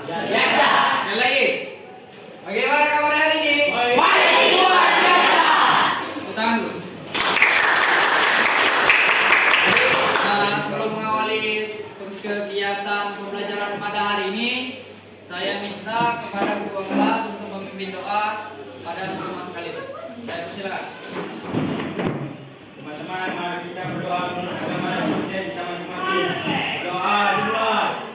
biasa. Dan lagi. Bagaimana kabar hari ini? Baik, luar biasa. Tepuk tangan dulu. Jadi sebelum mengawali kegiatan pembelajaran pada hari ini, saya minta kepada ketua kelas untuk memimpin doa pada pertemuan kali ini. Saya persilakan. Teman-teman, mari kita berdoa menurut agama dan budaya kita masing-masing. Doa dimulai.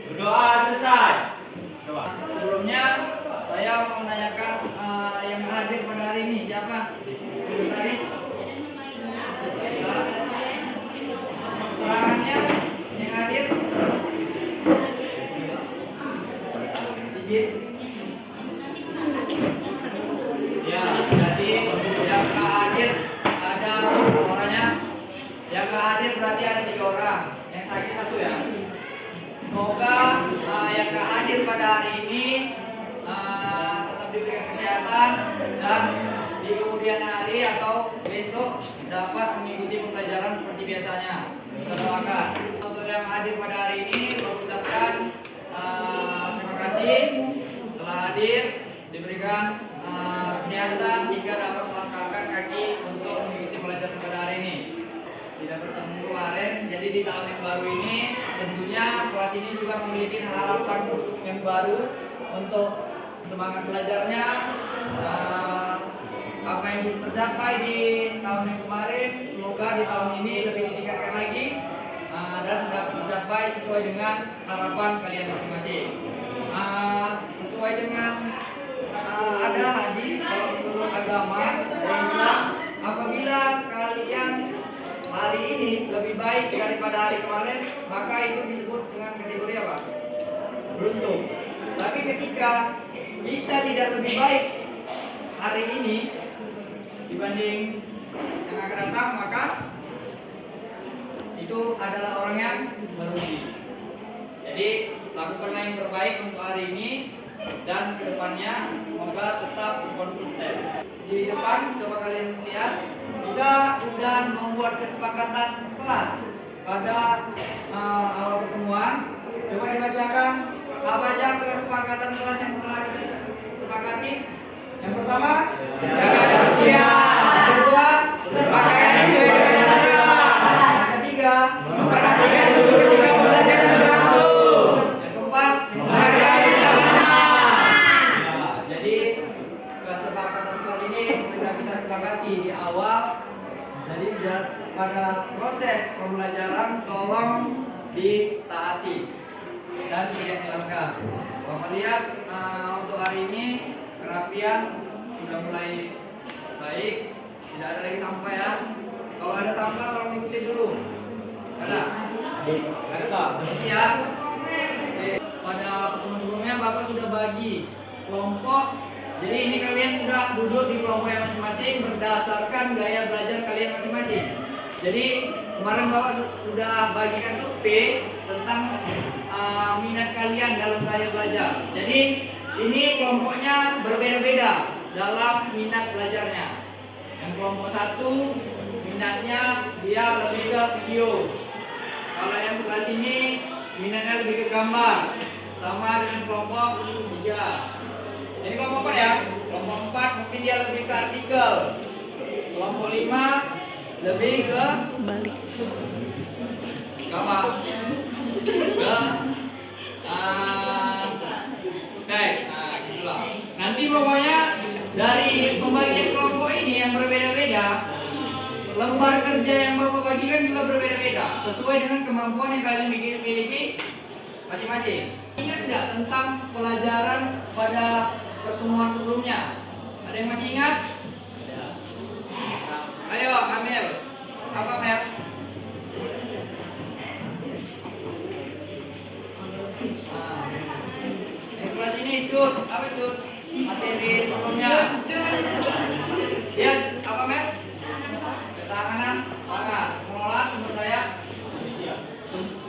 Berdoa selesai. Doa. Sebelumnya saya mau menanyakan yang hadir pada hari ini siapa? Sekretaris. Keterangannya yang hadir. Izin. Ya, jadi yang nggak hadir ada orangnya. Yang nggak hadir berarti ada 3 orang. Yang sakit 1 ya. Semoga yang nggak hadir pada hari ini tetap diberikan kesehatan dan di kemudian hari atau besok dapat mengikuti pembelajaran seperti biasanya. Kita doakan. Untuk yang hadir pada hari ini, saya ucapkan terima kasih telah hadir, diberikan kesehatan sehingga dapat melangkahkan kaki untuk mengikuti pelajaran pada hari ini. Tidak bertemu kemarin, jadi di tahun yang baru ini tentunya kelas ini juga memiliki harapan yang baru untuk semangat belajarnya. Apa yang belum tercapai di tahun yang kemarin, semoga di tahun ini lebih ditingkatkan lagi dan dapat tercapai sesuai dengan harapan kalian masing-masing. Sesuai dengan ada hadis kalau menurut agama dan Islam, apabila kalian hari ini lebih baik daripada hari kemarin, maka itu disebut dengan kategori apa? Beruntung. Tapi ketika kita tidak lebih baik hari ini dibanding yang akan datang, maka itu adalah orang yang merugi. Jadi lakukanlah yang terbaik untuk hari ini dan kedepannya semoga tetap konsisten. Di depan coba kalian lihat, kita sudah membuat kesepakatan kelas pada awal pertemuan. Coba dibacakan apa aja kesepakatan kelas yang telah kita sepakati. Yang pertama, Jaga kebersihan. yang kedua, Berpakaian sesuai dengan agama. yang ketiga, Memperhatikan guru ketika pembelajaran berlangsung. yang keempat, Menghargai sama-sama. Nah, jadi kesepakatan kelas ini sudah kita sepakati di awal. Jadi pada proses pembelajaran tolong ditaati dan tidak hilangkan. Bapak lihat untuk hari ini kerapian sudah mulai baik, tidak ada lagi sampah ya. Kalau ada sampah tolong ikutin dulu. Ada? Ada Pak? Ya. Pada pertemuan sebelumnya Bapak sudah bagi kelompok. Jadi ini kalian sudah duduk di kelompok yang masing-masing berdasarkan gaya belajar kalian masing-masing. Jadi kemarin Bapak sudah bagikan survei tentang minat kalian dalam gaya belajar. Jadi ini kelompoknya berbeda-beda dalam minat belajarnya. Yang kelompok 1 minatnya dia lebih ke video. Kalau yang sebelah sini minatnya lebih ke gambar. Sama dengan kelompok 3. Ini kelompok 4 ya. Kelompok 4 mungkin dia lebih ke artikel. Kelompok 5 lebih ke balik apa? Ke teks. Nah, gitulah. Nanti pokoknya dari pembagian kelompok ini yang berbeda-beda, lembar kerja yang Bapak bagikan juga berbeda-beda sesuai dengan kemampuan yang kalian miliki masing-masing. Ingat nggak tentang pelajaran pada pertemuan sebelumnya? Ada yang masih ingat? Ayo, Amel. Apa, Mel? Yang sebelah sini, Cut. Apa, Cut? Materi sebelumnya. Lihat, apa, Mel? Ketahanan pangan, mengelola sumber daya manusia.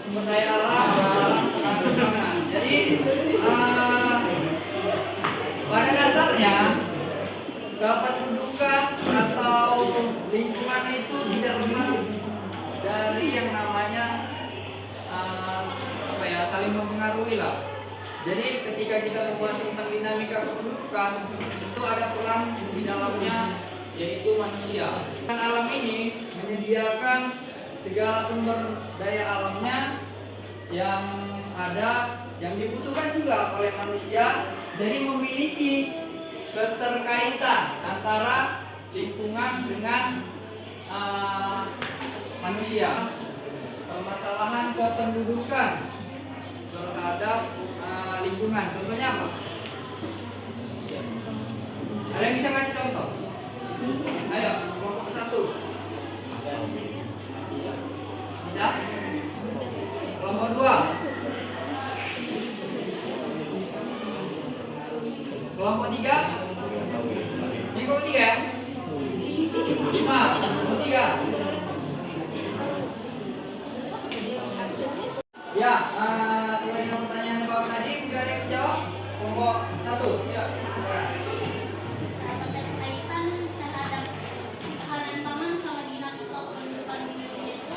Sumber daya alam dalam kependudukan atau lingkungan itu tidak lepas dari yang namanya saling mempengaruhi lah. Jadi ketika kita membahas tentang dinamika kependudukan, itu ada peran di dalamnya, yaitu manusia. Alam ini menyediakan segala sumber daya alamnya yang ada, yang dibutuhkan juga oleh manusia. Jadi memiliki keterkaitan antara lingkungan dengan manusia. Permasalahan kependudukan terhadap lingkungan, contohnya apa? Ada yang bisa kasih contoh? Ayo, kelompok satu. Bisa? Kelompok dua. Kelompok tiga. Ini kelompok tiga ya? 5. Kelompok tiga. Ya, sesuai dengan pertanyaan Bapak tadi, tidak ada yang bisa jawab. Kelompok satu. Ya, silakan. Keterkaitan terhadap ketahanan pangan sama dinamika kependudukan di Indonesia itu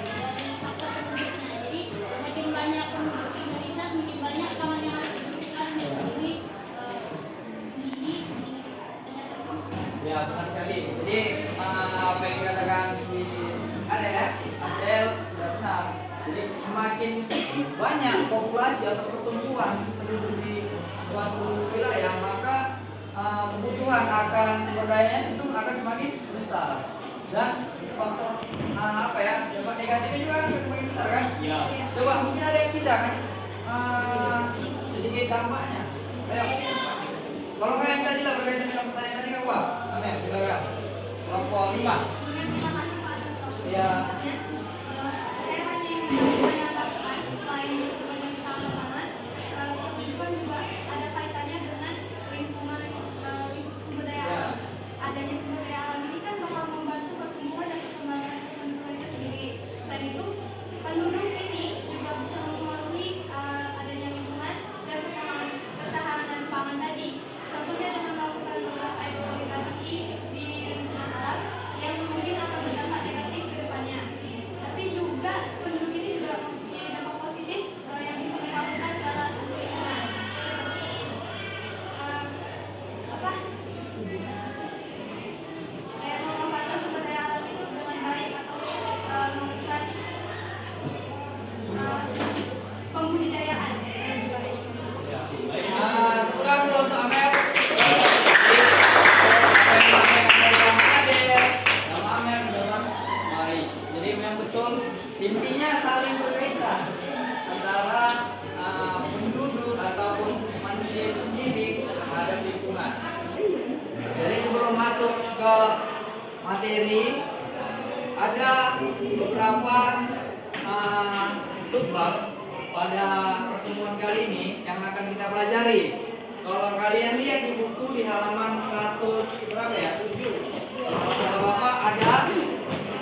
dari faktor penduduknya. Jadi semakin banyak penduduk di Indonesia, semakin banyak pangan yang harus diberikan memenuhi gizi di kesehatan bangsa. Ya, benar sekali. Jadi apa yang dikatakan si Adel ya, Adel sudah benar. Jadi semakin banyak populasi atau pertumbuhan penduduk di suatu wilayah, maka kebutuhan akan sumber dayanya itu akan semakin besar. Dan faktor dampak negatifnya juga akan semakin besar kan? Ya. Coba mungkin ada yang bisa kasih sedikit dampaknya. Ayo. Kalau nggak yang tadi lah berkaitan dengan pertanyaan tadi kan Pak? Amin, silakan. Kelompok 5. Terima kasih Pak atas waktunya. Ya. Saya hanya ingin menambahkan selain banyak pangan, kependudukan juga ada kaitannya dengan lingkungan sumber daya alam. Adanya sumber daya alam ini kan bakal membantu pertumbuhan dan perkembangan kependudukan itu sendiri. Selain itu, penduduk ini juga bisa mempengaruhi adanya lingkungan dan ketahanan pangan tadi. Contohnya dengan melakukan beberapa eksploitasi di lingkungan alam yang mungkin akan berdampak negatif ke depannya. Tapi juga penduduk ini juga mempunyai dampak positif yang bisa membangunkan dalam lingkungan. Seperti kayak memanfaatkan sumber daya alam itu dengan baik atau melakukan pembudidayaan yang juga baik. Tepuk tangan dulu untuk Amer. Nama Amer adalah baik. Jadi memang betul intinya saling berkaitan antara penduduk ataupun manusia itu sendiri terhadap lingkungan. Jadi sebelum masuk ke materi, ada beberapa subbab pada pertemuan kali ini yang akan kita pelajari. Kalau kalian lihat di buku di halaman 100 berapa ya? 7. Kalau kata Bapak ada.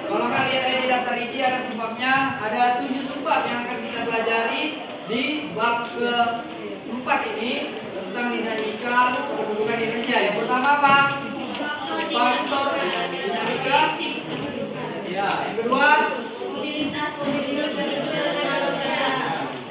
Kalau kalian ada di daftar isi ada subbabnya, ada 7 subbab yang akan kita pelajari di bab ke-4 ini tentang dinamika kependudukan di Indonesia. Yang pertama apa? Faktor dinamika. Ya, yang kedua Mobilitas penduduk dan manusia.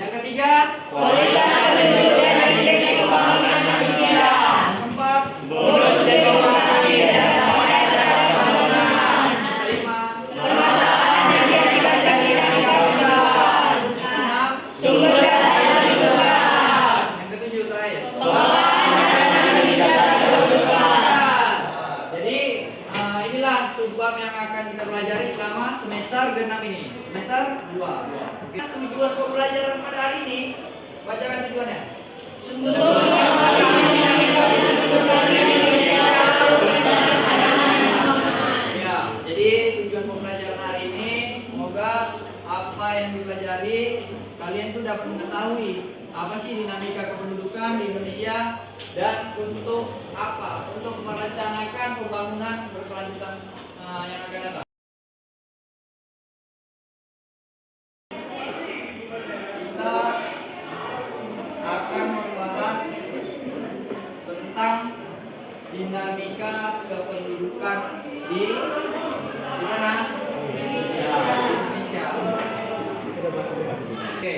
yang ketiga, Kualitas penduduk dan indeks pembangunan manusia. yang keempat, Bonus demografi dan dampak terhadap pembangunan. kelima, Permasalahan yang diakibatkan dinamika kependudukan. enam, Sumber daya kependudukan. yang ketujuh terakhir. Pengelolaan dan administrasi kependudukan. Jadi inilah subbab yang akan kita pelajari selama semester genap ini. Semester 2. Tujuan pembelajaran pada hari ini, bacakan tujuannya. Ya, jadi tujuan pembelajaran hari ini semoga apa yang dipelajari kalian tuh dapat mengetahui apa sih dinamika kependudukan di Indonesia dan untuk apa? Untuk merencanakan pembangunan berkelanjutan yang akan datang. Kita akan membahas tentang dinamika kependudukan kependudukan di mana? Ya, Indonesia. Oke.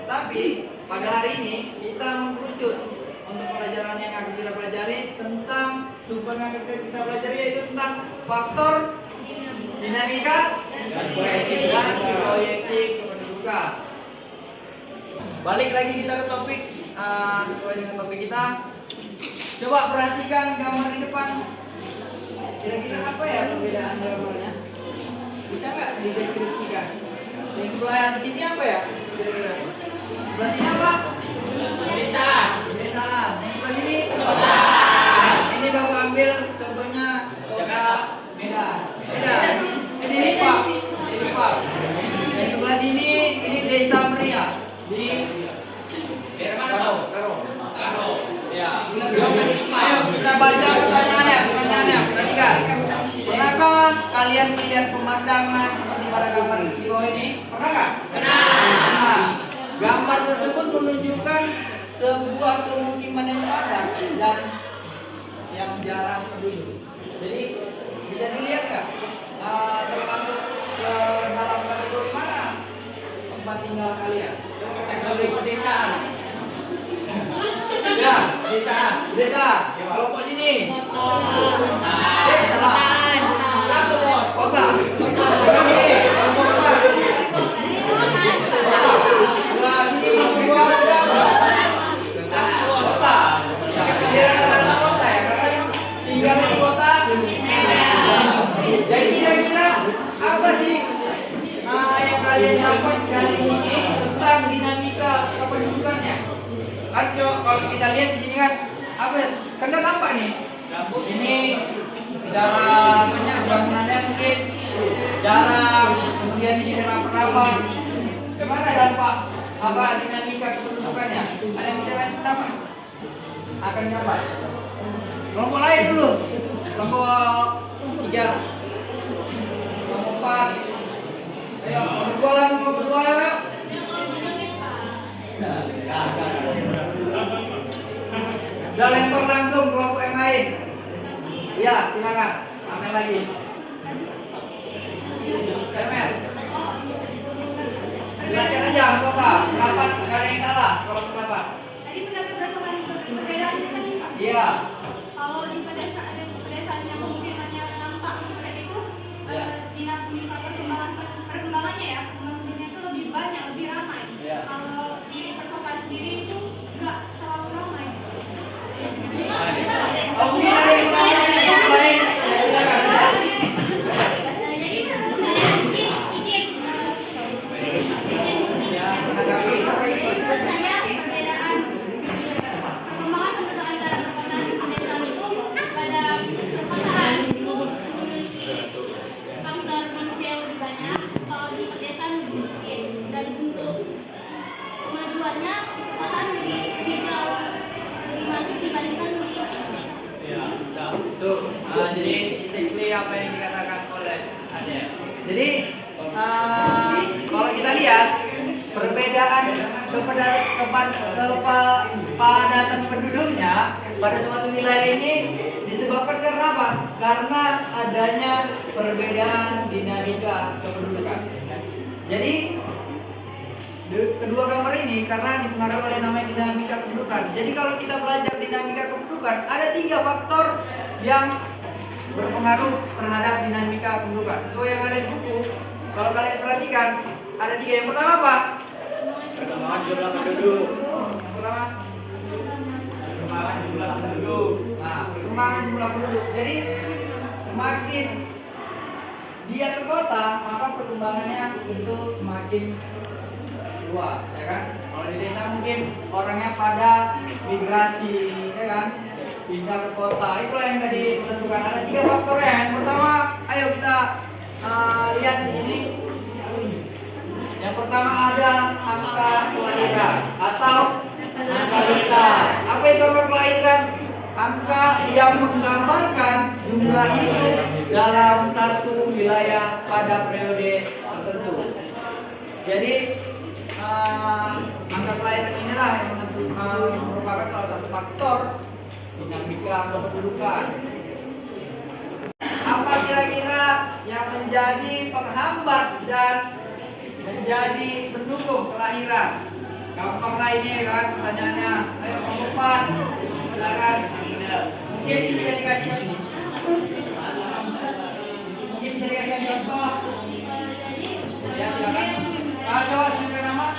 Tapi pada hari ini kita mengkerucut untuk pelajaran yang akan kita pelajari tentang sumber yang akan kita pelajari yaitu tentang faktor dinamika dan proyeksi kependudukan. Balik lagi kita ke topik sesuai dengan topik kita. Coba perhatikan gambar di depan. Kira-kira apa ya perbedaan gambarnya? Bisa nggak dideskripsikan? Yang sebelah sini apa ya? Kira-kira. Sebelah sini apa? Pedesaan. Pedesaan. Yang sebelah sini? Nah, ini Bapak ambil contohnya kota Medan. Medan. Ini Lipak. Ini Lipak. Yang sebelah sini ini Desa Meriah di Karo. Karo. Ya. Ayo kita baca pertanyaannya. Perhatikan. Pernahkah kalian melihat pemandangan seperti pada gambar di bawah ini? Pernah nggak? Pernah. Nah, gambar tersebut menunjukkan sebuah pemukiman yang padat dan yang jarang penduduk. Jadi bisa dilihat nggak? Termasuk ke dalam kategori mana tempat tinggal kalian? Kategori pedesaan. Ya, desa. Kelompok sini. Desa. Kota. Ini kelompok apa? Kota. Sebelah sini kelompok dua. Kota. Ya, kira-kira kota ya, karena tinggal di kota. Jadi kira-kira apa sih yang kalian dapat dari sini tentang dinamika kependudukannya? Kan kalau kita lihat di sini kan apa? Kan nampak nih. Ini secara bangunannya mungkin jarang, kemudian di sini rapat-rapat. Kemana dampak apa dinamika kependudukannya? Ada yang bisa kasih pendapat? Akan dapat. Kelompok lain dulu. Kelompok 3, kelompok 4. Ayo, kelompok 2 ya. Udah lempar langsung kelompok yang lain. Ya, silakan. Ambil lagi. Ambil. Jelaskan aja apa? Kenapa kalian yang salah? Kelompok kenapa? Tadi pendapat berdasarkan perbedaannya kan Pak? Iya. Kalau di pedesaan yang pemukimannya nampak seperti itu, dinamika perkembangannya ya, penduduknya itu lebih banyak, lebih ramai. Iya. Kalau di perkotaan sendiri itu nggak terlalu ramai. Oh, mungkin ada yang kelompok lain. Silakan. Jadi saya izin Ya, menanggapi. saya perbedaan perkembangan penduduk antara perkotaan dan pedesaan itu pada perkotaan itu memiliki faktor manusia yang lebih banyak, kalau di pedesaan lebih sedikit, dan untuk kemajuannya di perkotaan lebih jauh lebih maju dibandingkan di pedesaan. Ya, tuh. Jadi simply apa yang dikatakan oleh Ade. Jadi kalau kita lihat perbedaan kepadatan penduduknya pada suatu wilayah ini disebabkan karena apa? Karena adanya perbedaan dinamika kependudukan. Jadi kedua gambar ini karena dipengaruhi oleh namanya dinamika kependudukan. Jadi kalau kita belajar dinamika kependudukan, ada 3 faktor yang berpengaruh terhadap dinamika kependudukan. Sesuai yang ada di buku, kalau kalian perhatikan, ada 3. Yang pertama apa? Perkembangan jumlah penduduk. Yang pertama, perkembangan jumlah penduduk. Nah, perkembangan jumlah penduduk. Jadi semakin dia ke kota, maka perkembangannya tentu semakin luas, ya kan? Kalau di desa mungkin orangnya pada migrasi, ya kan? Pindah ke kota. Itulah yang tadi ditentukan. Ada 3 faktornya. Yang pertama, ayo kita lihat di sini. Yang pertama ada angka kelahiran atau angka lintas. Apa itu angka kelahiran? Angka yang menggambarkan jumlah hidup dalam satu wilayah pada periode tertentu. Jadi angka kelahiran inilah yang merupakan salah satu faktor dinamika kependudukan. menjadi penghambat dan menjadi pendukung kelahiran. Gampang lah ini kan pertanyaannya. Ayo Pak, silakan. Mungkin bisa dikasih contoh. Ya silakan. Kalau sebutkan nama.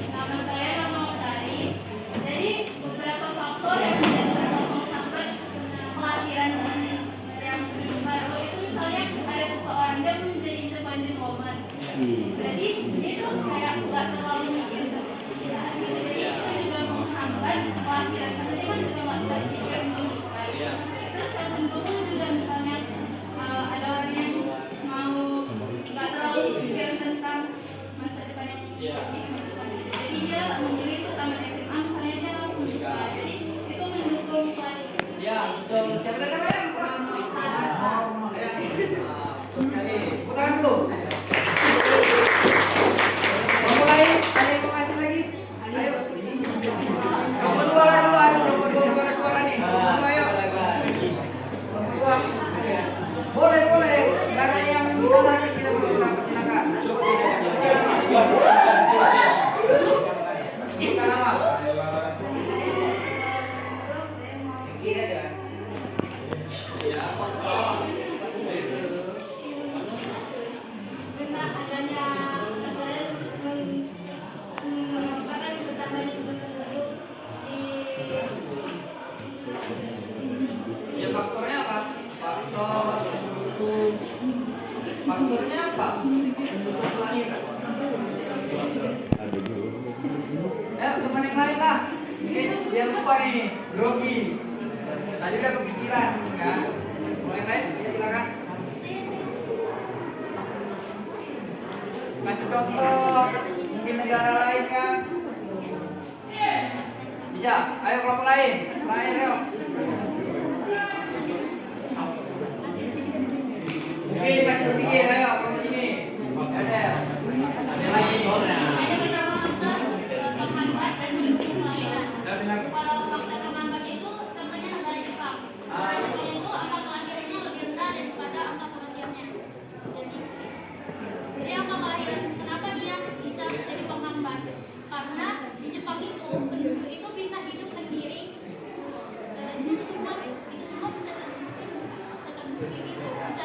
Nama saya Rama Utari. Jadi beberapa faktor yang menjadi menghambat kelahiran yang baru itu misalnya ada seseorang dia menjadi independent woman. Jadi itu kayak nggak terlalu mikir. Jadi itu juga menghambat kelahiran. Jadi kan juga nggak bisa menikah. Terus yang kedua juga misalnya ada orang yang mau nggak terlalu mikir tentang masa depan yang jadi dia memilih itu tamat SMA misalnya dia langsung nikah. Jadi itu mendukung kelahiran. Ya, betul. Siapa tadi namanya? Sekali. Putaran dulu. Mau mulai? Ada yang mau ngasih lagi? Ayo. Nomor dua lah dulu. Ada nomor dua ada suara nih. Nomor dua, ayo. Nomor dua. Boleh, boleh. Gak ada yang bisa lagi kita bergerak. Silakan. Bukan nama. Kira ada. Dengan adanya merupakan pertambahan penduduk di Ya faktornya apa? Faktor pendukung. Faktornya apa? Pendukung kelahiran. Ya, teman yang lain lah. Mungkin dia lupa nih, grogi. Tadi udah kepikiran, kan? Mau yang lain? Ya silakan. Kasih contoh, mungkin negara lain kan? Bisa. Ayo kelompok lain. Lain, ayo. Mungkin kasih sedikit, ayo ke sini. Ada. Ada lagi. ada beberapa faktor penghambat dan mendukung kelahiran. Saya bilang. Kalau faktor penghambat itu contohnya negara Jepang. Negara Jepang itu angka kelahirannya lebih rendah daripada angka kematiannya. Jadi angka kelahiran kenapa dia bisa jadi penghambat? Karena di Jepang itu penduduk itu bisa hidup sendiri. Itu semua bisa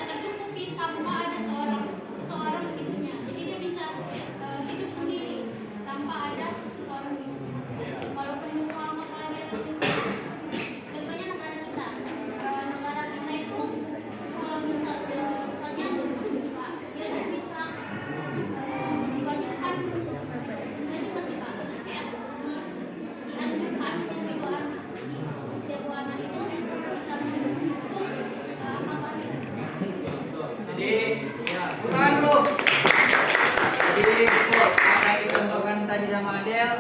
tercukupi tanpa ada seseorang hidupnya. Jadi dia bisa hidup sendiri tanpa ada seseorang hidup. Kalau penduduk angka kelahiran contohnya negara kita. Negara kita itu kalau misalnya dia bisa dibagiskan kita kayak dianjurkan setiap dua anak itu bisa mendukung angka kelahiran. Jadi, ya, putaran dulu. Jadi, apa yang dicontohkan tadi sama Adel,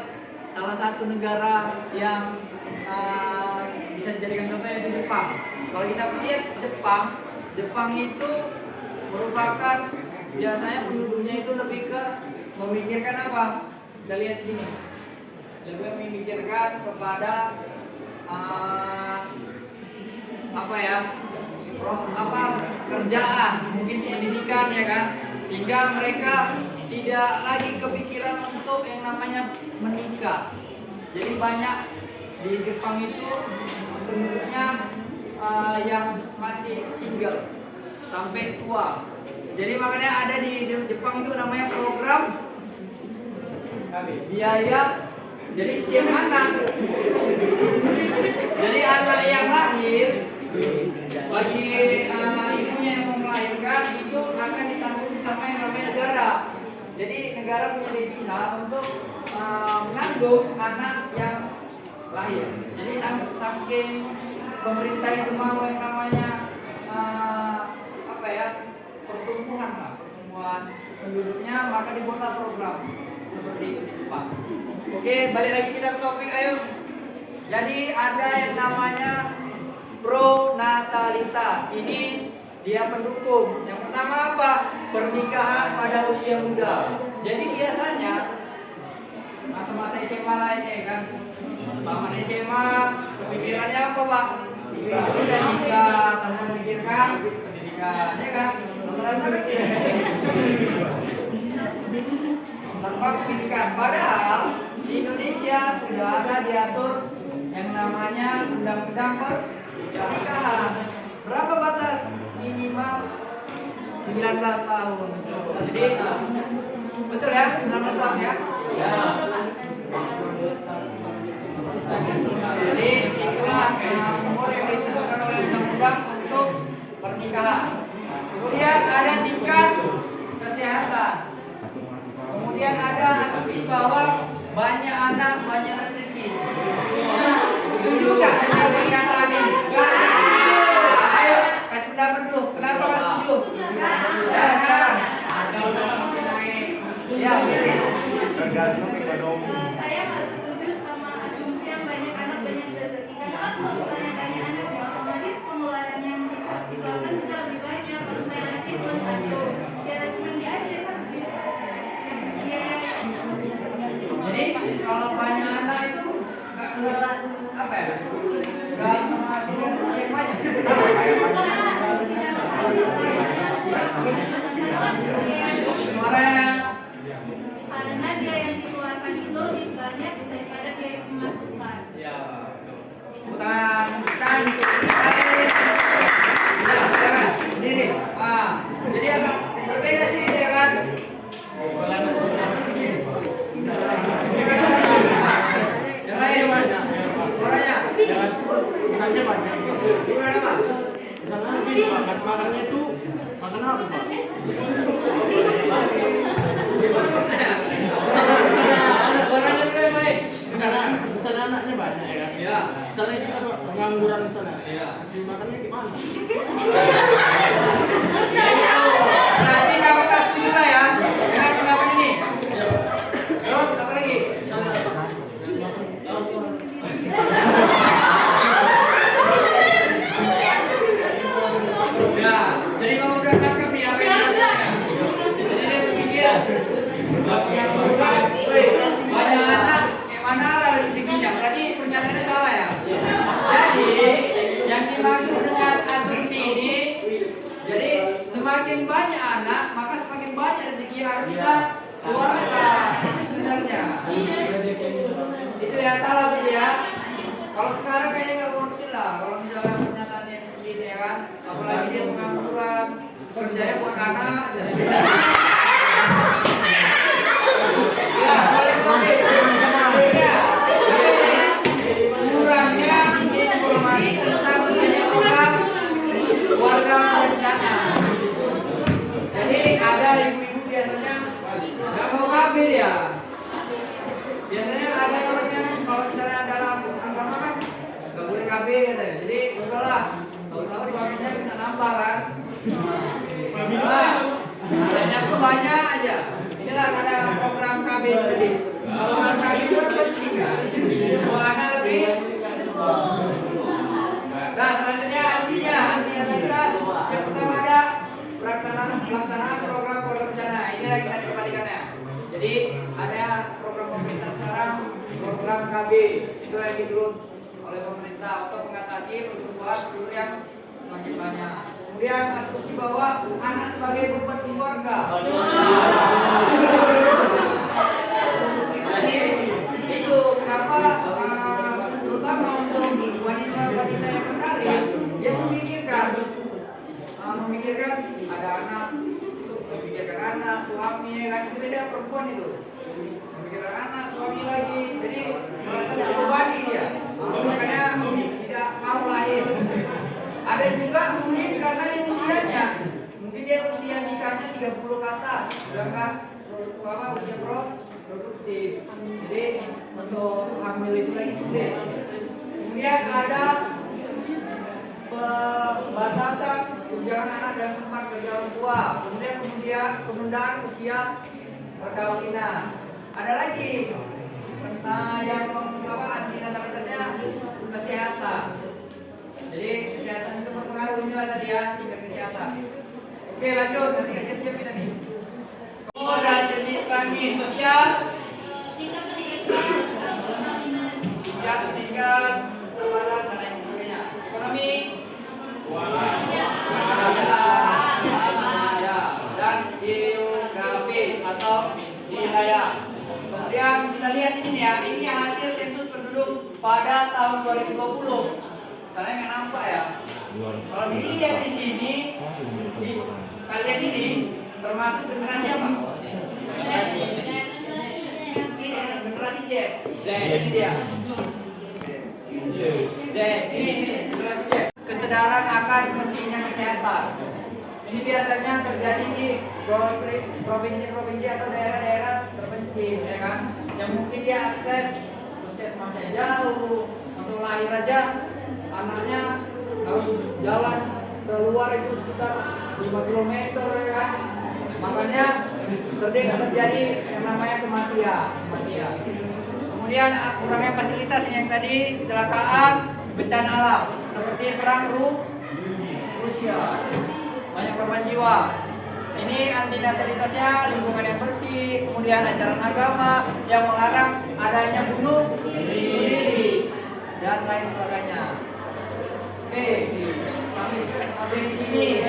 salah satu negara yang bisa dijadikan contoh yaitu Jepang. Kalau kita lihat Jepang itu merupakan biasanya penduduknya itu lebih ke memikirkan apa? Kita lihat di sini. Lebih memikirkan kepada kerjaan, mungkin pendidikan ya kan, sehingga mereka tidak lagi kepikiran untuk yang namanya menikah. Jadi banyak di Jepang itu penduduknya yang masih single sampai tua. Jadi makanya ada di Jepang itu namanya program biaya. Jadi setiap anak, jadi anak yang lahir bagi ibunya yang mau melahirkan itu akan ditanggung sama yang namanya negara. Jadi negara punya devisa untuk menanggung anak yang lahir. Jadi saking pemerintah itu mau yang namanya pertumbuhan penduduknya, maka dibuatlah program seperti itu di Jepang. Oke, balik lagi kita ke topik, ayo. Jadi ada yang namanya pronatalitas. Ini dia pendukung. Yang pertama apa? Pernikahan pada usia muda. Jadi biasanya masa-masa SMA lainnya kan, tamat SMA, kepikirannya apa Pak? Udah nikah, tanpa memikirkan pendidikan, ya kan? rata-rata kan tanpa pendidikan. Padahal di Indonesia sudah ada diatur yang namanya undang-undang pernikahan. Berapa batas minimal 19 tahun. Jadi betul ya 19 tahun ya. Jadi itulah umur yang ditentukan oleh undang-undang untuk pernikahan. Kemudian ada tingkat kesehatan. Kemudian ada asumsi bahwa banyak anak banyak rezeki. Setuju nggak dengan pernyataan ini? Ayo kasih pendapat dulu. Kenapa nggak setuju? Ya sekarang. Ya pilih. Saya nggak setuju sama asumsi yang banyak anak banyak rezeki. Karena kan kalau misalnya banyak anak ya otomatis pengeluaran yang dikeluarkan juga lebih banyak. Kalau saya lagi cuma satu, ya cuma dia aja pasti. Jadi kalau banyak anak itu nggak apa ya? Nggak menghasilkan rezeki yang banyak. Suaranya. Karena dia yang dikeluarkan itu lebih banyak daripada dia yang dimasukkan. Ya. Tangan. Ya, jangan. Sendiri. Jadi agak berbeda sih ya kan? Yang lain. Suaranya. Makannya banyak. Gimana Mas? Misalnya gini Pak, makannya itu makan apa Pak? Gimana maksudnya? Suaranya dulu yang baik. Misalnya anaknya banyak ya kan? Ya. Misalnya kita pengangguran misalnya. Iya. Kasih makannya gimana? Berarti kamu tak setuju lah ya dengan pendapat ini. Terus apa lagi? Ya, jadi kamu udah tangkap nih apa yang maksudnya. Jadi dia berpikir banyak anak, mana lah rezekinya. Berarti pernyataannya salah ya. Jadi yang dimaksud dengan asumsi ini, jadi semakin banyak anak, maka semakin banyak rezeki yang harus kita keluarkan. Itu sebenarnya. Itu yang salah betul ya. Kalau sekarang kayaknya nggak mungkin lah. Kalau misalnya pernyataannya seperti ini ya kan, apalagi dia pengangguran, kerjanya buat anak. Ya, boleh. Kurangnya informasi tentang program keluarga berencana. Jadi ada ibu-ibu biasanya nggak mau kabir ya. Biasanya ada orangnya kalau misalnya dalam agama kan nggak boleh kabir katanya. Jadi udahlah, tahu-tahu suaminya minta nambah kan. Adanya pun banyak aja. Inilah ada program kabir tadi. Kalau program kabir itu kan penting kan. Mau anak lebih. Nah selanjutnya artinya tadi kan yang pertama ada pelaksanaan program keluarga berencana. Inilah kita kembalikannya. Jadi ada program pemerintah sekarang, program KB itu lagi diurut oleh pemerintah untuk mengatasi pertumbuhan penduduk yang semakin banyak. Kemudian asumsi bahwa anak sebagai beban keluarga. Jadi itu kenapa terutama untuk wanita yang berkarir dia memikirkan ada anak, memikirkan anak, suami ya kan, itu biasanya perempuan itu memikirkan anak, suami lagi, jadi merasa terbebani dia, makanya tidak mau lahir. Ada juga mungkin karena dia usianya, mungkin dia usia nikahnya 30 ke atas, sedangkan usia produktif, jadi untuk hamil itu lagi sulit. Kemudian ada batasan tunjangan anak dan tempat kerja orang tua, kemudian penundaan usia perkawinan. Ada lagi yang antitetitasnya kesehatan. Jadi kesehatan itu berpengaruh, inilah tadi ya, tingkat kesehatan. Oke lanjut, nanti siap-siap kita nih. Dan jenis kelamin sosial, Tingkat pendidikan, pendidikan, pendapatan dan lain sebagainya. Ekonomi, ya. di wilayah. Kemudian kita lihat di sini ya, ini hasil sensus penduduk pada tahun 2020. Saya nggak nampak ya. Kalau dilihat di sini, di kalian ini termasuk generasi apa? Generasi Z. Z ini dia. Z ini generasi Z. Kesadaran akan pentingnya kesehatan. Ini biasanya terjadi di provinsi-provinsi atau daerah-daerah terpencil, ya kan? Yang mungkin dia akses puskesmasnya jauh, untuk lahir aja anaknya harus jalan keluar itu sekitar 5 km, ya kan? Makanya terjadi yang namanya kematian. Kemudian kurangnya fasilitas yang tadi, kecelakaan, bencana alam seperti perang Rusia, banyak korban jiwa. Ini antinatalitasnya lingkungan yang bersih, kemudian ajaran agama yang melarang adanya bunuh diri dan lain sebagainya. Oke, kami sampai di sini.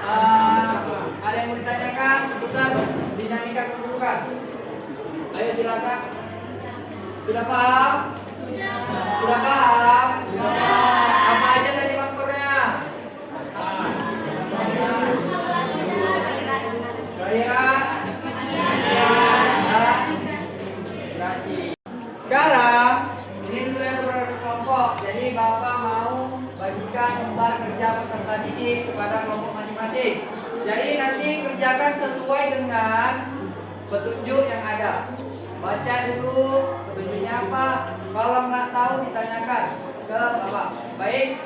Ada yang mau ditanyakan seputar dinamika kependudukan? Ayo silakan. Sudah paham? Sudah paham? Apa aja tadi faktornya? Kelahiran, migrasi. Sekarang ini dulu yang berkelompok. Jadi Bapak mau bagikan lembar kerja peserta didik kepada kelompok masing-masing. Jadi nanti kerjakan sesuai dengan petunjuk yang ada. Baca dulu petunjuknya apa. Kalau nggak tahu ditanyakan ke Bapak. Baik,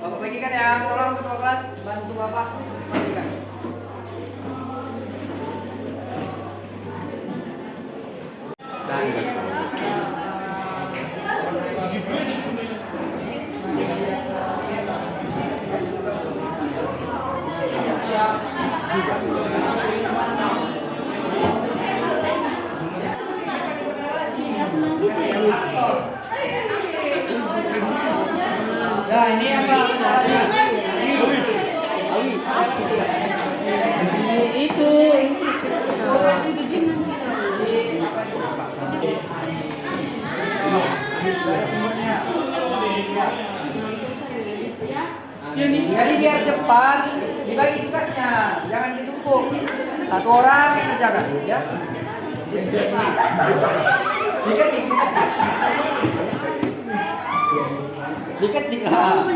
Bapak bagikan ya. Tolong ketua kelas bantu Bapak bagikan. Nah, ini apa? Itu. Jadi biar cepat dibagi tugasnya, jangan ditumpuk. Satu orang yang kerjakan, ya. Diketik lah.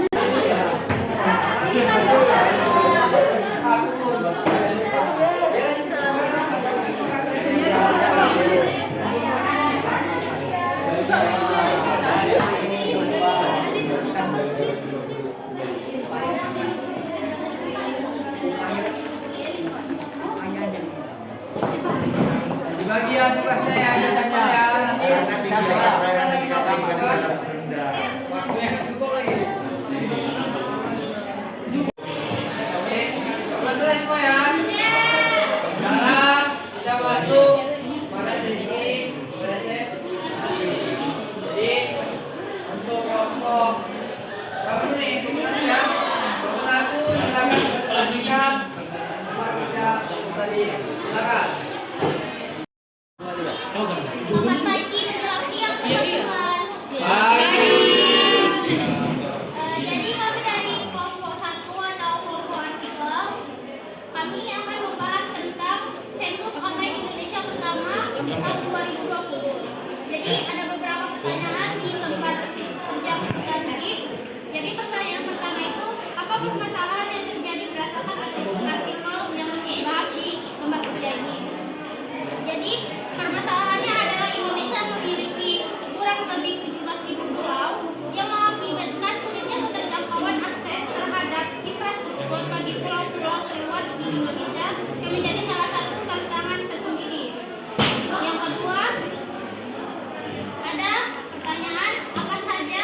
Di bagian tugasnya ya, biasanya ya nanti waktunya kan cukup lagi. Selesai semua ya. Sekarang kita masuk pada sesi presentasi. Jadi untuk kelompok berapa dulu nih? Ya. Kelompok 1 silakan presentasikan nomor kerja tadi. Silakan. Selamat pagi menjelang siang teman-teman. Jadi kami dari kelompok 1 atau kelompok artikel, kami akan membahas tentang sensus online Indonesia pertama tahun 2020. Jadi ada beberapa pertanyaan di lembar kerja kita tadi. Jadi pertanyaan pertama itu, apa permasalahan yang terjadi berdasarkan artikel yang dibahas di lembar kerja ini? Jadi permasalahannya adalah Indonesia memiliki kurang lebih 17.000 pulau yang mengakibatkan sulitnya keterjangkauan akses terhadap infrastruktur bagi pulau-pulau terluar di Indonesia yang menjadi salah satu tantangan tersendiri. Yang kedua, ada pertanyaan apa saja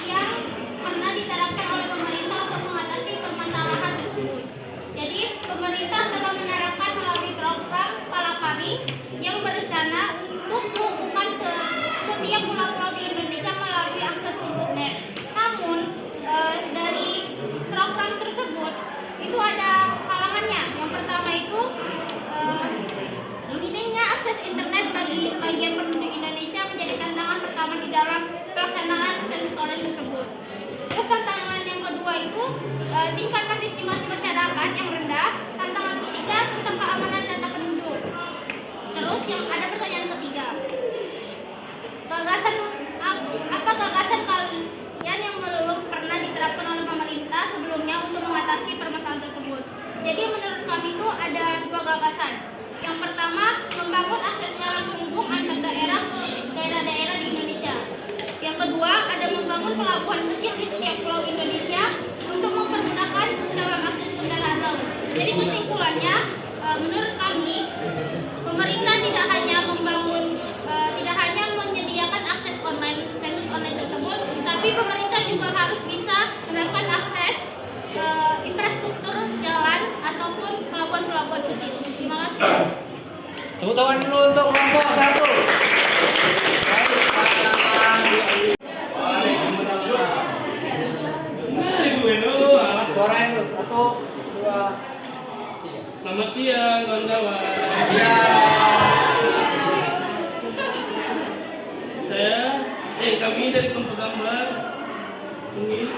yang pernah diterapkan oleh pemerintah untuk mengatasi permasalahan tersebut. Jadi pemerintah telah menerapkan melalui program Palakari yang berencana untuk menghubungkan setiap pulau-pulau di Indonesia melalui akses internet. Namun dari program tersebut itu ada halangannya. Yang pertama itu tingkat partisipasi masyarakat yang rendah. Tantangan ketiga tentang keamanan data penduduk. Terus yang ada pertanyaan ketiga. Apa gagasan kalian yang belum pernah diterapkan oleh pemerintah sebelumnya untuk mengatasi permasalahan tersebut? Jadi menurut kami itu ada dua gagasan. Yang pertama, membangun akses jalan penghubung antar daerah ke daerah-daerah di Indonesia. Yang kedua, ada membangun pelabuhan kecil di setiap pulau Indonesia untuk mempermudahkan dalam akses kendaraan laut. Jadi kesimpulannya, menurut kami, pemerintah tidak hanya menyediakan akses online, situs online tersebut, tapi pemerintah juga harus bisa menerapkan akses infrastruktur jalan ataupun pelabuhan-pelabuhan kecil. Terima kasih. Tepuk tangan dulu untuk kelompok 1. Suara yang dulu. 1, 2, 3. Selamat siang kawan-kawan. Kami dari kelompok gambar ingin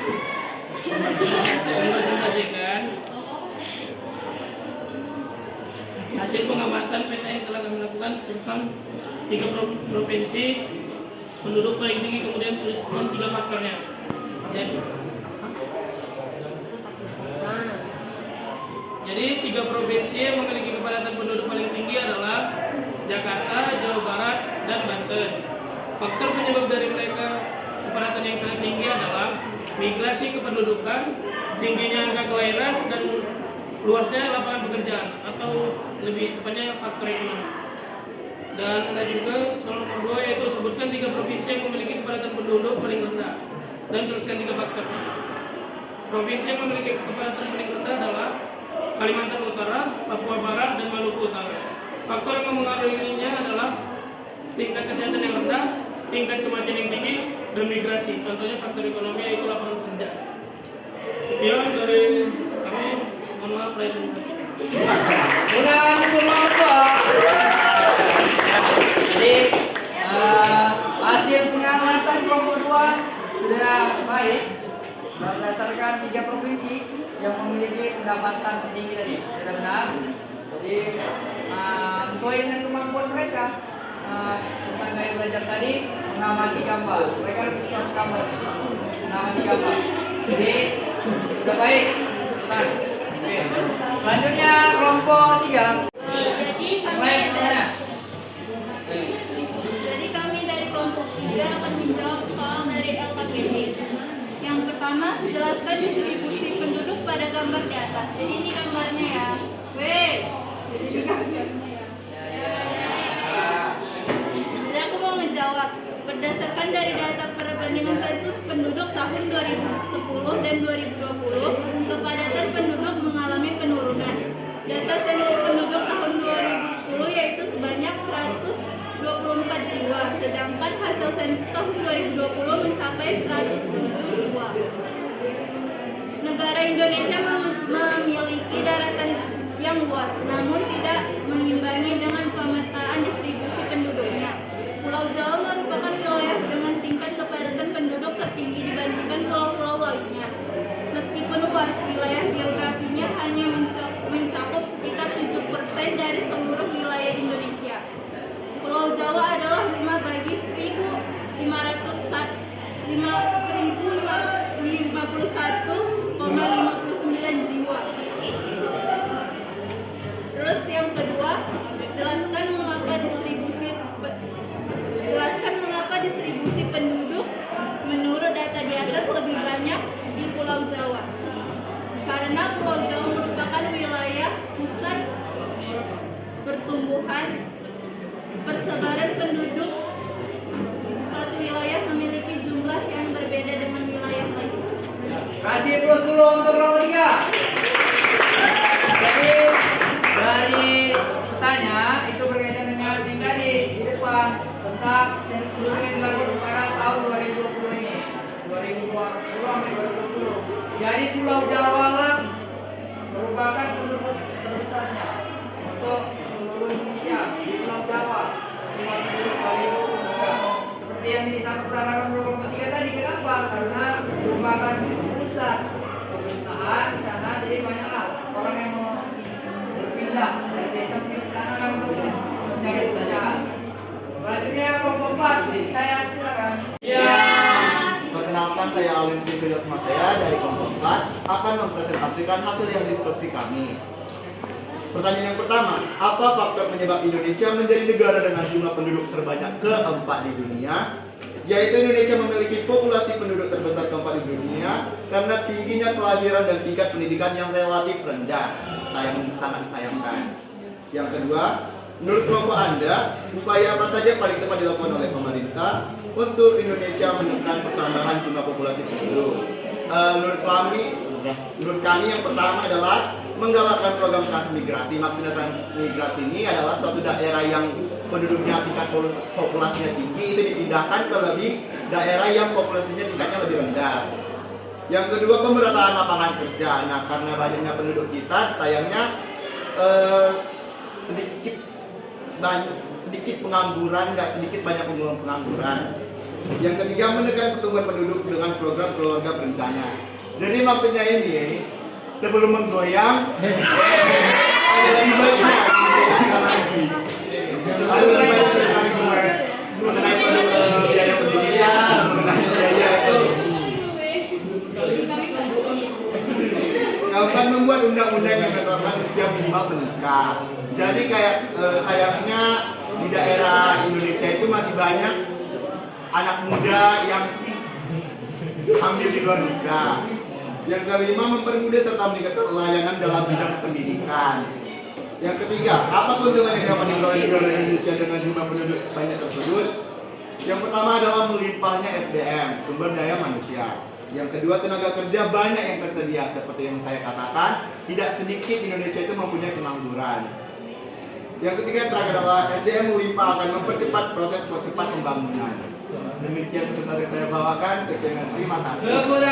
mempresentasikan hasil pengamatan peta yang telah kami lakukan tentang 3 provinsi penduduk paling tinggi, kemudian tuliskan 3 faktornya. Jadi 3 provinsi yang memiliki kepadatan penduduk paling tinggi adalah Jakarta, Jawa Barat, dan Banten. Faktor penyebab dari mereka kepadatan yang sangat tinggi adalah migrasi kependudukan, tingginya angka kelahiran, dan luasnya lapangan pekerjaan, atau lebih tepatnya faktor ekonomi. Dan ada juga soal nomor 2, yaitu sebutkan 3 provinsi yang memiliki kepadatan penduduk paling rendah dan tuliskan 3 faktornya. Provinsi yang memiliki kepadatan paling rendah adalah Kalimantan Utara, Papua Barat, dan Maluku Utara. Faktor yang mempengaruhinya adalah tingkat kesehatan yang rendah, tingkat kematian yang tinggi, dan migrasi. Contohnya faktor ekonomi yaitu lapangan kerja. Sekian dari kami. Mohon maaf lahir dan batin. Jadi hasil pengamatan kelompok 2 sudah baik berdasarkan 3 provinsi yang memiliki pendapatan tinggi tadi. Sudah benar. Jadi sesuai dengan kemampuan mereka. Tentang saya belajar tadi, mengamati gambar. Mereka lebih suka gambar, mengamati gambar. Jadi sudah baik. Nah, oke. Selanjutnya kelompok 3. Jadi kami dari kelompok 3 akan menjawab soal dari LKPD. Yang pertama, jelaskan distribusi penduduk pada gambar di atas. Jadi ini gambarnya ya. Jadi ini gambarnya ya. Jadi aku mau menjawab. Berdasarkan dari data perbandingan sensus penduduk tahun 2010 dan 2020, kepadatan penduduk mengalami penurunan. Data sensus penduduk tahun 2010 yaitu sebanyak 124 jiwa, sedangkan hasil sensus tahun 2020 mencapai 107 jiwa. Negara Indonesia memiliki daratan yang luas, namun tidak mengimbangi dengan pemetaan distribusi penduduknya. Pulau Jawa merupakan wilayah dengan tingkat kepadatan penduduk tertinggi dibandingkan pulau-pulau lainnya. Meskipun luas, wilayah geografinya hanya mencakup sekitar 7% dari seluruh wilayah Indonesia. Pulau Jawa adalah 5 bagi 1.051,59 jiwa. Terus yang kedua, jelaskan mengapa distribusi penduduk menurut data di atas lebih banyak di Pulau Jawa. Karena Pulau Jawa merupakan wilayah pusat pertumbuhan persebaran penduduk. Suatu wilayah memiliki jumlah yang berbeda dengan wilayah lain. Kasih plus dulu untuk kelompok 3. Jadi dari tanya itu berkaitan dengan yang tadi di depan tentang sensus penduduk yang dilakukan pada tahun 2020 ini, 2020 sampai 2020. Jadi Pulau Jawa lah merupakan penduduk terbesarnya untuk seluruh Indonesia. Di Pulau Jawa jumlah penduduk paling besar. Seperti yang disampaikan oleh kelompok 3 tadi, kenapa? Karena merupakan pusat pemerintahan akan mempresentasikan hasil yang diskusi kami. Pertanyaan yang pertama, apa faktor penyebab Indonesia menjadi negara dengan jumlah penduduk terbanyak keempat di dunia? Yaitu Indonesia memiliki populasi penduduk terbesar keempat di dunia karena tingginya kelahiran dan tingkat pendidikan yang relatif rendah. Sangat disayangkan. Yang kedua, menurut kelompok Anda, upaya apa saja paling tepat dilakukan oleh pemerintah untuk Indonesia menekan pertambahan jumlah populasi penduduk? Menurut kami yang pertama adalah menggalakkan program transmigrasi. Maksudnya transmigrasi ini adalah suatu daerah yang penduduknya tingkat populasinya tinggi itu dipindahkan ke daerah yang populasinya tingkatnya lebih rendah. Yang kedua, pemerataan lapangan kerja. Nah, karena banyaknya penduduk kita, sayangnya sedikit pengangguran, nggak sedikit banyak pengangguran. Yang ketiga, menekan pertumbuhan penduduk dengan program keluarga berencana. Jadi maksudnya ini, sebelum menggoyang, ada lebih baiknya lagi. Ada lebih baiknya lagi mengenai biaya pendidikan, mengenai biaya itu. Akan membuat undang-undang yang menetapkan usia minimal menikah. Jadi kayak sayangnya di daerah Indonesia itu masih banyak anak muda yang hamil di luar nikah. Yang kelima, mempermudah serta meningkatkan pelayanan dalam bidang pendidikan. Yang ketiga, apa keuntungan yang dapat diperoleh negara Indonesia dengan jumlah penduduk banyak tersebut? Yang pertama adalah melimpahnya SDM, sumber daya manusia. Yang kedua, tenaga kerja banyak yang tersedia. Seperti yang saya katakan, tidak sedikit Indonesia itu mempunyai pengangguran. Yang ketiga adalah SDM melimpah akan mempercepat proses pembangunan. Demikian peserta yang saya bawakan. Sekian dan terima kasih. Mewakili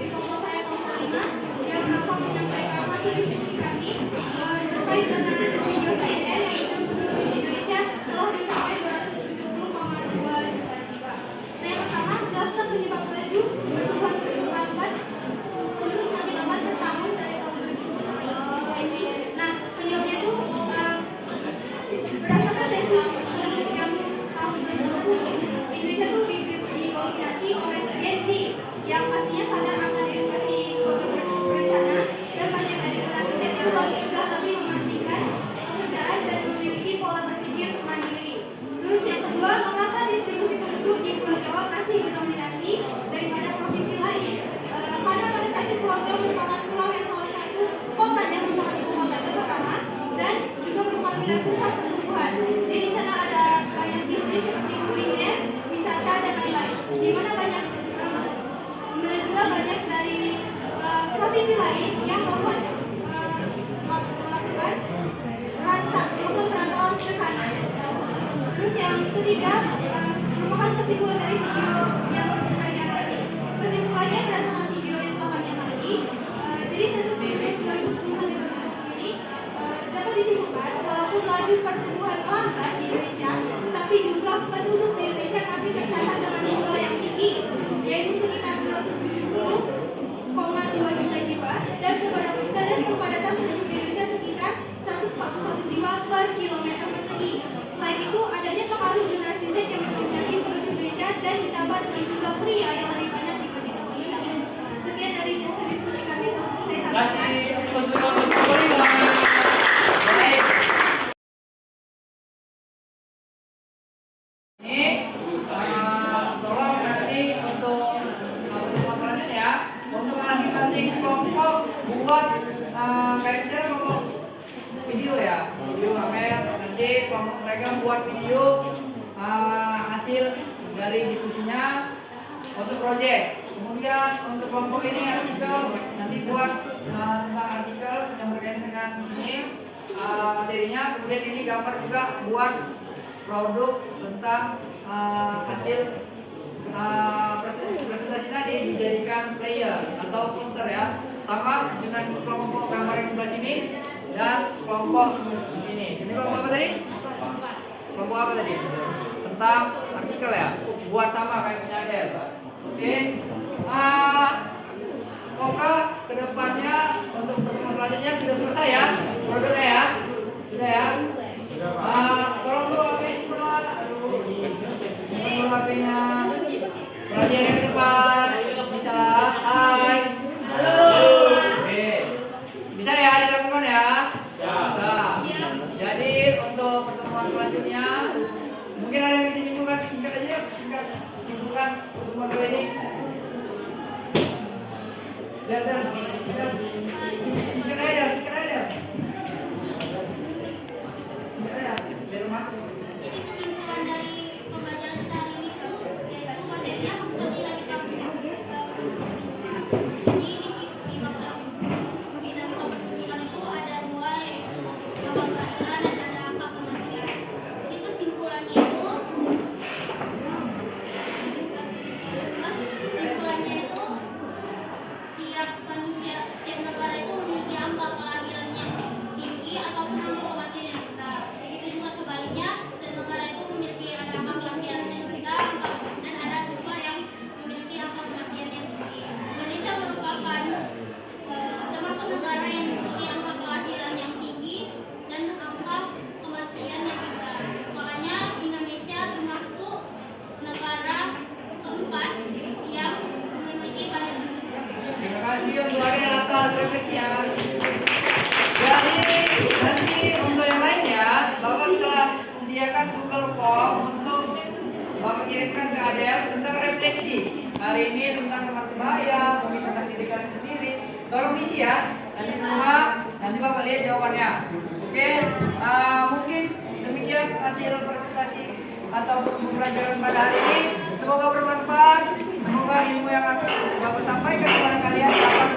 kelompok saya kelompok 5 yang akan menyampaikan hasil diskusi kami terkait dengan video saya yaitu penduduk Indonesia telah mencapai 270,2 juta jiwa. Nah, yang pertama, jelaskan penyebab laju pertumbuhan penduduk lambat semakin lambat per tahun dari tahun 2000. Nah, penyebabnya itu berdasarkan sensus penduduk yang tahun 2020, Indonesia itu didominasi oleh Gen Z yang pastinya sadar akan edukasi keluarga berencana dan banyak dari generasi Z yang sudah lebih mementingkan pekerjaan dan memiliki pola berpikir mandiri. Terus yang kedua, mengapa distribusi penduduk di Pulau Jawa masih mendominasi daripada provinsi lain? Karena pada saat itu Pulau Jawa merupakan pulau yang salah satu kota yang merupakan ibu kota pertama dan juga merupakan wilayah pusat pertumbuhan. Jadi di sana ada banyak bisnis seperti kuliner, wisata dan lain-lain. Di mana banyak juga banyak dari provinsi lain yang melakukan perantauan ke sana. Terus yang ketiga merupakan kesimpulan dari video yang sedang diamati. Kesimpulannya berdasarkan video yang telah kami amati. Jadi sensus penduduk 2010 sampai 2020 ini dapat disimpulkan walaupun laju pertumbuhan lambat di Indonesia, tetapi jumlah penduduk di Indonesia masih tercatat dengan jumlah yang tinggi, yaitu sekitar 270,2 juta jiwa dan kepadatan penduduk di Indonesia sekitar 141 jiwa per kilometer persegi. Selain itu, adanya pengaruh generasi Z yang mendominasi penduduk Indonesia dan ditambah dengan jumlah pria yang lebih banyak dibandingkan wanita. Sekian dari hasil diskusi kami, saya sampaikan. Ini tolong nanti untuk selanjutnya untuk masing-masing kelompok buat kayak misalnya kelompok video ya, video kayak nanti kelompok mereka buat video hasil dari diskusinya untuk project. Kemudian untuk kelompok ini artikel nanti buat tentang artikel yang berkaitan dengan ini materinya. Kemudian ini gambar juga buat produk tentang hasil presentasi tadi dijadikan player atau poster ya, sama dengan kelompok gambar yang sebelah sini dan kelompok ini. Ini kelompok apa tadi? Kelompok apa tadi? Tentang artikel ya, buat sama kayak punya Adel. Oke. Semoga kedepannya untuk pertemuan selanjutnya sudah selesai ya produknya ya, sudah ya. Tolong dulu HP semua. Tolong HP-nya. Bagian yang depan bisa. Hai. Halo. Oke. Bisa ya dilakukan ya? Bisa. Jadi untuk pertemuan selanjutnya mungkin ada yang bisa nyimpulkan singkat aja yuk. Singkat nyimpulkan pertemuan kali ini. Lihat. Singkat aja. Biar masuk. Jadi kesimpulan dari pembelajaran kita hari ini tuh yaitu materinya seperti yang kita jadi di makna pembukaan itu ada dua, yaitu awal kelahiran dan ada akar kematian. Jadi kesimpulannya itu tiap manusia, setiap negara itu memiliki angka kelahiran yang tinggi ataupun angka kematian yang rendah. Begitu juga sebaliknya, setiap negara itu memiliki ada angka kelahiran yang rendah dan ada juga yang memiliki angka kematian yang tinggi. Indonesia merupakan termasuk negara yang memiliki angka kelahiran yang tinggi dan angka kematian yang rendah. Makanya Indonesia termasuk negara keempat yang memiliki banyak. Terima kasih untuk yang atas refleksi ya. Jadi nanti untuk yang lainnya, Bapak telah sediakan Google Form untuk Bapak kirimkan ke ADL tentang refleksi. Hari ini tentang teman sebaya, kami tentang diri kalian sendiri. Tolong isi ya. Nanti di rumah, nanti Bapak lihat jawabannya. Oke, mungkin demikian hasil presentasi atau pembelajaran pada hari ini. Semoga bermanfaat. Semoga ilmu yang akan Bapak sampaikan kepada kalian dapat